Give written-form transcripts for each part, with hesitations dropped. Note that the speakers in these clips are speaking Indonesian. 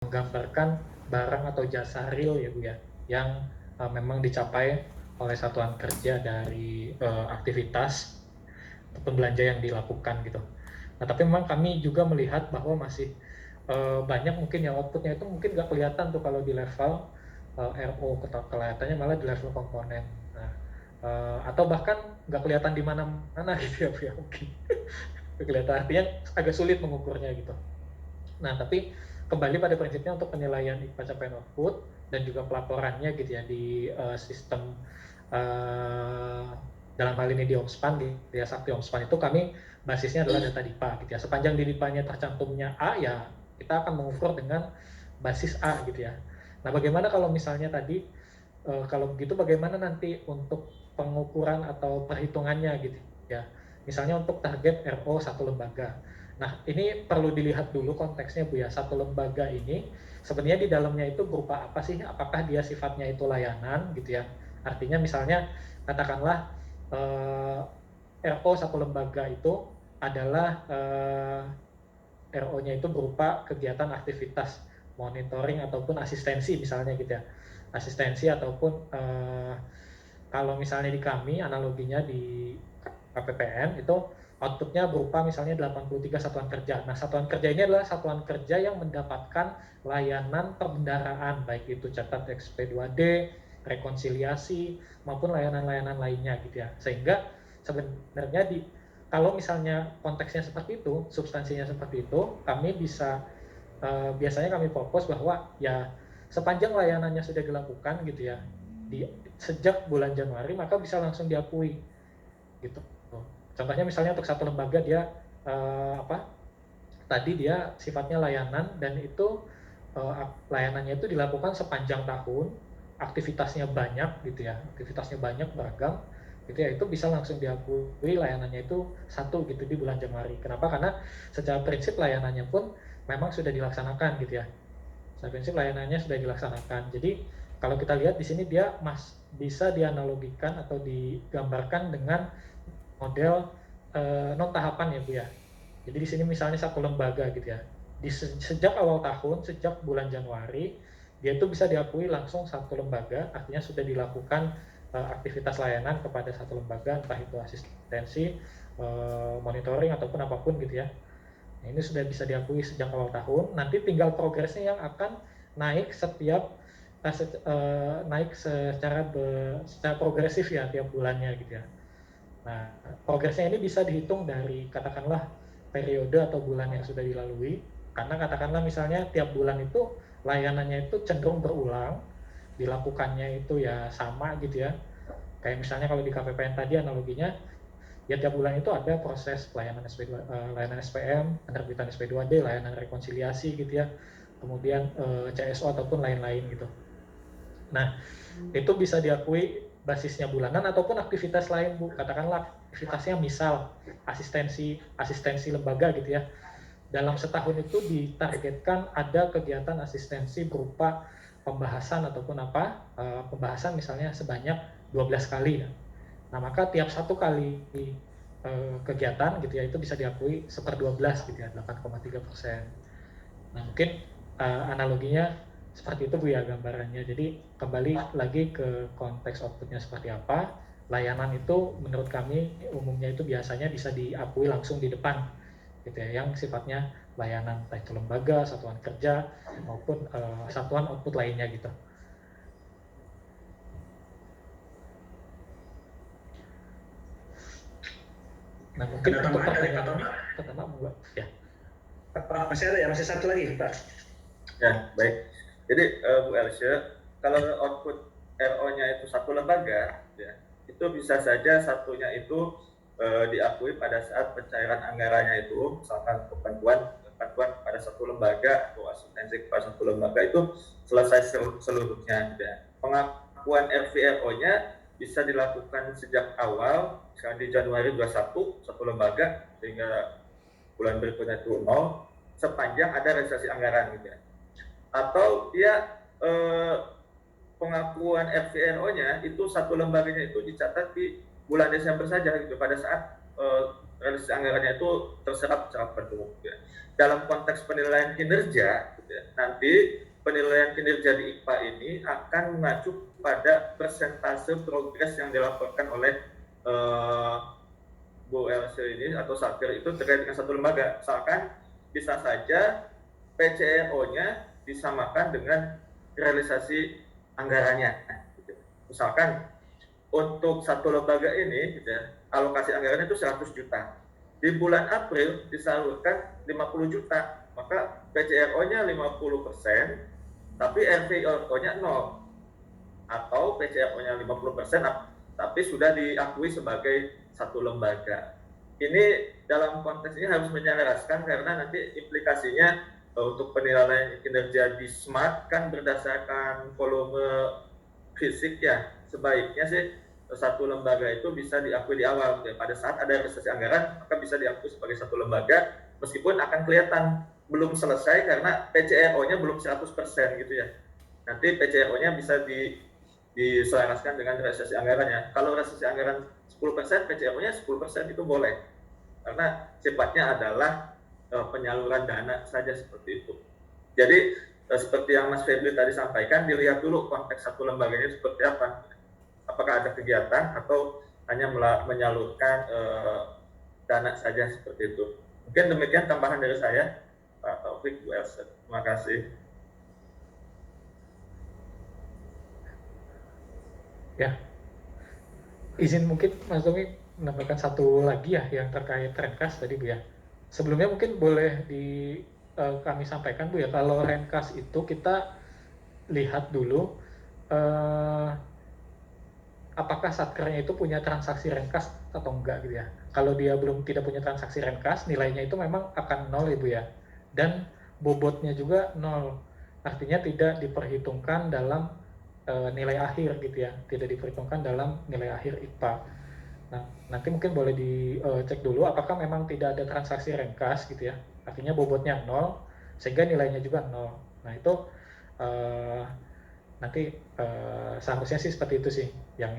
menggambarkan barang atau jasa real ya Bu ya, yang memang dicapai oleh satuan kerja dari aktivitas ataupun belanja yang dilakukan gitu. Nah tapi memang kami juga melihat bahwa masih banyak mungkin yang outputnya itu mungkin nggak kelihatan tuh kalau di level RO, kelihatannya malah di level komponen. Nah, atau bahkan nggak kelihatan di mana-mana gitu ya Bu ya, mungkin kelihatan, artinya agak sulit mengukurnya gitu. Nah, tapi kembali pada prinsipnya untuk penilaian capaian output dan juga pelaporannya gitu ya di sistem dalam hal ini di Omspan, di Sakti Omspan itu kami basisnya adalah data DIPA gitu ya. Sepanjang di DIPA-nya tercantumnya A ya kita akan mengukur dengan basis A gitu ya. Nah, bagaimana kalau misalnya tadi kalau begitu bagaimana nanti untuk pengukuran atau perhitungannya gitu ya. Misalnya untuk target RO satu lembaga. Nah, ini perlu dilihat dulu konteksnya Bu ya. Satu lembaga ini sebenarnya di dalamnya itu berupa apa sih? Apakah dia sifatnya itu layanan gitu ya. Artinya misalnya katakanlah RO satu lembaga itu adalah RO-nya itu berupa kegiatan aktivitas monitoring ataupun asistensi misalnya gitu ya. Asistensi ataupun kalau misalnya di kami analoginya di KPPN itu outputnya berupa misalnya 83 satuan kerja. Nah, satuan kerja ini adalah satuan kerja yang mendapatkan layanan perbendaharaan, baik itu catat XP2D, rekonsiliasi, maupun layanan-layanan lainnya gitu ya. Sehingga sebenarnya kalau misalnya konteksnya seperti itu, substansinya seperti itu, kami bisa biasanya kami propose bahwa ya sepanjang layanannya sudah dilakukan gitu ya, sejak bulan Januari maka bisa langsung diakui gitu. Contohnya misalnya untuk satu lembaga dia tadi dia sifatnya layanan dan itu layanannya itu dilakukan sepanjang tahun, aktivitasnya banyak gitu ya, aktivitasnya banyak beragam gitu ya, itu bisa langsung diakui layanannya itu satu gitu di bulan Januari. Kenapa? Karena secara prinsip layanannya pun memang sudah dilaksanakan gitu ya. Secara prinsip layanannya sudah dilaksanakan. Jadi kalau kita lihat di sini dia bisa dianalogikan atau digambarkan dengan model non tahapan ya Bu ya. Jadi di sini misalnya satu lembaga gitu ya. Sejak awal tahun, sejak bulan Januari, dia itu bisa diakui langsung satu lembaga, artinya sudah dilakukan aktivitas layanan kepada satu lembaga, entah itu asistensi, monitoring ataupun apapun gitu ya. Nah, ini sudah bisa diakui sejak awal tahun. Nanti tinggal progresnya yang akan naik naik secara progresif ya tiap bulannya gitu ya. Nah, progresnya ini bisa dihitung dari katakanlah periode atau bulan yang sudah dilalui, karena katakanlah misalnya tiap bulan itu layanannya itu cenderung berulang, dilakukannya itu ya sama gitu ya. Kayak misalnya kalau di KPPN tadi analoginya, ya tiap bulan itu ada proses pelayanan layanan SPM, penerbitan SP2D, layanan rekonsiliasi gitu ya, kemudian CSO ataupun lain-lain gitu. Nah, itu bisa diakui basisnya bulanan ataupun aktivitas lain Bu, katakanlah aktivitasnya misal asistensi lembaga gitu ya. Dalam setahun itu ditargetkan ada kegiatan asistensi berupa pembahasan ataupun pembahasan misalnya sebanyak 12 kali ya. Nah, maka tiap satu kali kegiatan gitu ya itu bisa diakui 1/12 gitu ya, 8,3%. Nah, mungkin analoginya seperti itu Bu ya gambarannya. Jadi kembali lagi ke konteks outputnya seperti apa. Layanan itu menurut kami umumnya itu biasanya bisa diakui langsung di depan gitu ya, yang sifatnya layanan entah itu lembaga, satuan kerja maupun satuan output lainnya gitu. Nah, mungkin Ada untuk tambahan dari Pak pertanyaan Tommy? pertama Bu ya. Pak, masih ada ya? Masih satu lagi Pak? Ya, baik. Jadi Bu Elsie, kalau output RO-nya itu satu lembaga, ya, itu bisa saja satunya itu diakui pada saat pencairan anggarannya itu, misalkan bantuan pada satu lembaga atau asistensi pada satu lembaga itu selesai seluruhnya. Ya. Pengakuan RVRO-nya bisa dilakukan sejak awal, misalnya di Januari 21, satu lembaga, sehingga bulan berikutnya itu 0, sepanjang ada realisasi anggaran gitu ya. Atau dia pengakuan RVRO-nya itu satu lembaganya itu dicatat di bulan Desember saja gitu, pada saat realisasi anggarannya itu terserap secara penuh. Ya. Dalam konteks penilaian kinerja, ya. Nanti penilaian kinerja di IKPA ini akan mengacu pada persentase progres yang dilaporkan oleh Bu Elsa ini atau Satker itu terkait dengan satu lembaga. Misalkan bisa saja PCRO-nya disamakan dengan realisasi anggarannya. Misalkan untuk satu lembaga ini, gitu ya, alokasi anggarannya itu 100 juta. Di bulan April disalurkan 50 juta, maka PCRO-nya 50%, tapi RVO-nya 0. Atau PCRO-nya 50%, tapi sudah diakui sebagai satu lembaga. Ini dalam konteks ini harus menyelaraskan karena nanti implikasinya untuk penilaian kinerja di SMART kan berdasarkan volume fisik ya. Sebaiknya sih satu lembaga itu bisa diakui di awal. Pada saat ada realisasi anggaran, maka bisa diakui sebagai satu lembaga, meskipun akan kelihatan belum selesai karena PCRO-nya belum 100% gitu ya. Nanti PCRO-nya bisa diselaraskan dengan realisasi anggarannya. Kalau realisasi anggaran 10%, PCRO-nya 10% itu boleh. Karena sifatnya adalah penyaluran dana saja seperti itu. Jadi seperti yang Mas Febri tadi sampaikan, dilihat dulu konteks satu lembaganya seperti apa. Apakah ada kegiatan atau hanya menyalurkan dana saja seperti itu. Mungkin demikian tambahan dari saya, Pak Taufik, Bu Elsa. Terima kasih. Ya, izin mungkin Mas Tommy menambahkan satu lagi ya yang terkait Renkas tadi Bu ya. Sebelumnya mungkin boleh kami sampaikan Bu ya, kalau Renkas itu kita lihat dulu apakah satkernya itu punya transaksi Renkas atau enggak gitu ya. Kalau dia tidak punya transaksi Renkas, nilainya itu memang akan 0 Ibu ya. Dan bobotnya juga 0. Artinya tidak diperhitungkan dalam nilai akhir gitu ya. Tidak diperhitungkan dalam nilai akhir IKPA. Nah, nanti mungkin boleh dicek dulu apakah memang tidak ada transaksi Renkas gitu ya. Artinya bobotnya 0 sehingga nilainya juga 0. Nah, itu nanti seharusnya sih seperti itu sih yang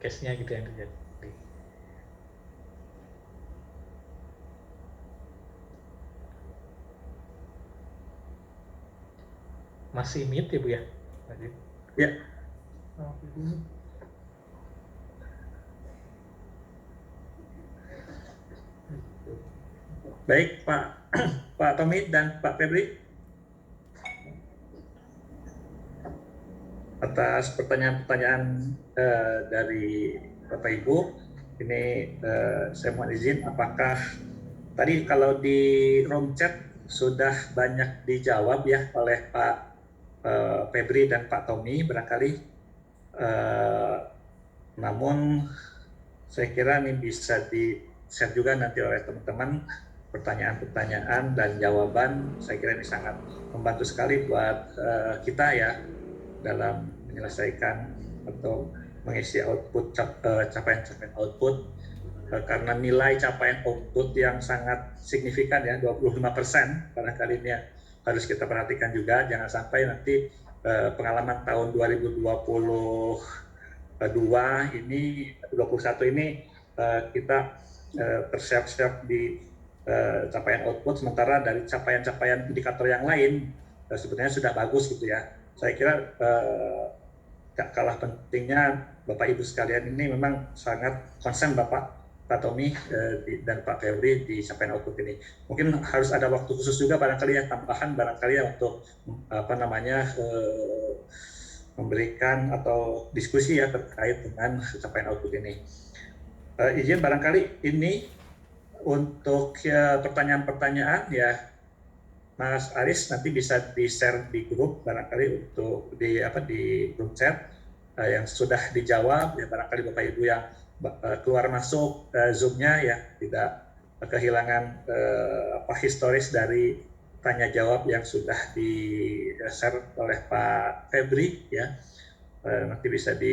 case-nya gitu yang terjadi. Masih mute ya Bu ya? Ya. Baik Pak Tommy dan Pak Febri, atas pertanyaan-pertanyaan dari Bapak Ibu, ini saya mohon izin, apakah tadi kalau di room chat sudah banyak dijawab ya oleh Pak Febri dan Pak Tommy barangkali, namun saya kira ini bisa di-share juga nanti oleh teman-teman pertanyaan-pertanyaan dan jawaban. Saya kira ini sangat membantu sekali buat kita ya dalam menyelesaikan atau mengisi output capaian-capaian output, karena nilai capaian output yang sangat signifikan ya 25%, barangkali ini harus kita perhatikan juga, jangan sampai nanti pengalaman tahun 2022 ini 2021 ini kita tersiap-siap di capaian output, sementara dari capaian-capaian indikator yang lain sebetulnya sudah bagus gitu ya. Saya kira gak kalah pentingnya Bapak Ibu sekalian ini memang sangat concern Pak Tommy dan Pak Febri di capaian output ini. Mungkin harus ada waktu khusus juga barangkali ya, tambahan barangkali ya untuk memberikan atau diskusi ya terkait dengan capaian output ini. Izin barangkali ini untuk pertanyaan-pertanyaan ya Mas Aris nanti bisa di-share di grup barangkali untuk di grup chat yang sudah dijawab ya, barangkali Bapak Ibu yang keluar masuk Zoom-nya ya tidak kehilangan historis dari tanya jawab yang sudah di-share oleh Pak Febri ya, nanti bisa